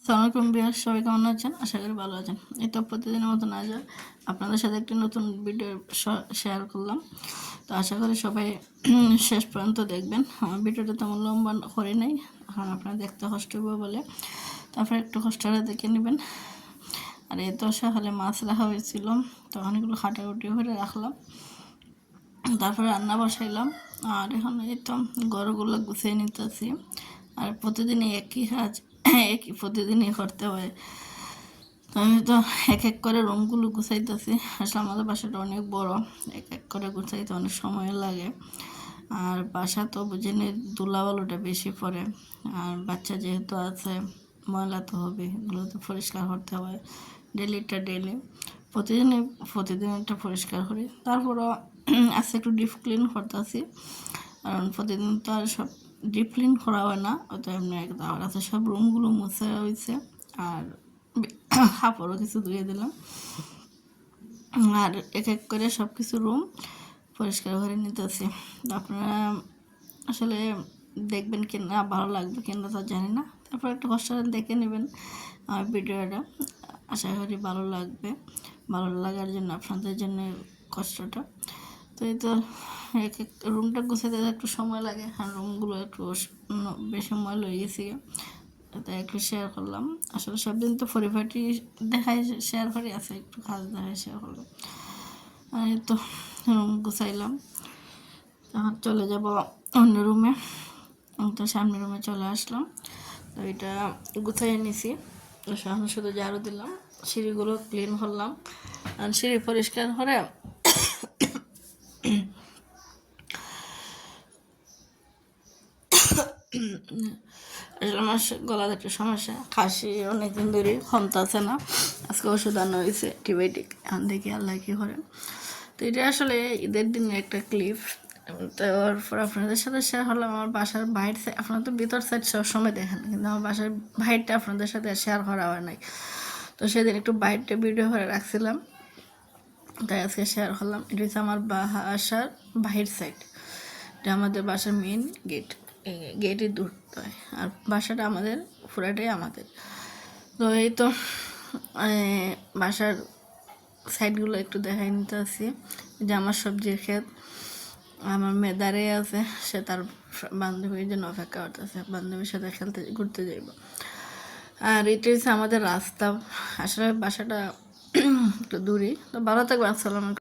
সালামালাইকুম বিহার, সবাই কেমন আছেন? আশা করি ভালো আছেন। এই তো প্রতিদিনের মতন আজ আপনাদের সাথে একটি নতুন ভিডিও শেয়ার করলাম। তো আশা করি সবাই শেষ পর্যন্ত দেখবেন। আমার ভিডিওটা তেমন লম্বা করে নাই, এখন আপনারা দেখতে কষ্ট হবে বলে তারপরে একটু কষ্টটা দেখে নেবেন। আর এই তো সকালে মাছ রাখা হয়েছিল, তো অনেকগুলো খাটাকুটি করে রাখলাম, তারপরে রান্না বসাইলাম। আর এখন এই তো গরুগুলো গুছিয়ে নিতেছি। আর প্রতিদিনই একই কাজ একই প্রতিদিনই করতে হয়। তো আমি তো এক এক করে রুমগুলো গুছাইতেছি। আসলে আমাদের বাসাটা অনেক বড়, এক এক করে গুছাইতে অনেক সময় লাগে। আর বাসা তো বুঝিনি ধুলাবালুটা বেশি পড়ে, আর বাচ্চা যেহেতু আছে ময়লা তো হবে, এগুলো তো পরিষ্কার করতে হয় ডেলি। প্রতিদিনটা পরিষ্কার করি। তারপরও আজকে একটু ডিপ ক্লিন করতেছি, কারণ প্রতিদিন তো আর সব ডিপ ক্লিন করা হয় না। অত এমনি একদম আছে, সব রুমগুলো মুছে হয়েছে, আর কাপড়ও কিছু ধুয়ে দিলাম। আর এক এক করে সব কিছু রুম পরিষ্কার করে নিতেছি। আপনারা আসলে দেখবেন কিনা, ভালো লাগবে কিনা তা জানি না, তারপর একটু কষ্ট দেখে নেবেন আমার ভিডিওটা। আশা করি ভালো লাগবে, ভালো লাগার জন্য আপনাদের জন্য কষ্টটা। তো এই তো এক এক রুমটা গুছাতে একটু সময় লাগে, আর রুমগুলো একটু বেশি সময় লয়ে গেছি, তাই একটু শেয়ার করলাম। আসলে সব দিন তো পরিপাটি দেখায় শেয়ার করি, আছে একটু কাজ দেখায় শেয়ার করলাম। আর এই তো রুম গুছাইলাম, এখন চলে যাব অন্য রুমে। তো সামনের রুমে চলে আসলাম, তো এটা গুছাইয়ে নিছি। এখন শুধু ঝাড়ু দিলাম, সিঁড়িগুলো ক্লিন করলাম। আর সিঁড়ি পরিষ্কার করে আসলে আমার গলার একটা সমস্যা, কাশি অনেকদিন ধরে কমতেছে না। আজকে ওষুধ আনা হয়েছে অ্যান্টিবায়োটিক, এখন দেখি আল্লাহ কী করেন। তো এটা আসলে ঈদের দিনের একটা ক্লিপ। তারপর আপনাদের সাথে শেয়ার হলাম আমার বাসার বাইরের সাইড। আপনারা তো ভিতর সাইড সবসময় দেখেন, কিন্তু আমার বাসার বাইরটা আপনাদের সাথে শেয়ার করা হয় নাই। তো সেদিন একটু বাইরটা ভিডিও করে রাখছিলাম, তাই আজকে শেয়ার করলাম। এটা হচ্ছে আমার বাসার বাহির সাইড, এটা আমাদের বাসার মেন গেট, গেটে দূর হয়। আর বাসাটা আমাদের পুরাটাই আমাদের। তো এই তো বাসার সাইডগুলো একটু দেখাই নিতে আসি। যে আমার সবজির ক্ষেত, আমার মেয়ে দাঁড়িয়ে আছে, সে তার বান্ধবীর জন্য অপেক্ষা করতেছে, বান্ধবীর সাথে ঘুরতে যাইব। আর এটা হচ্ছে আমাদের রাস্তা। আসলে বাসাটা একটু দূরই। তো ভালো থাকবে। আসসালামু আলাইকুম।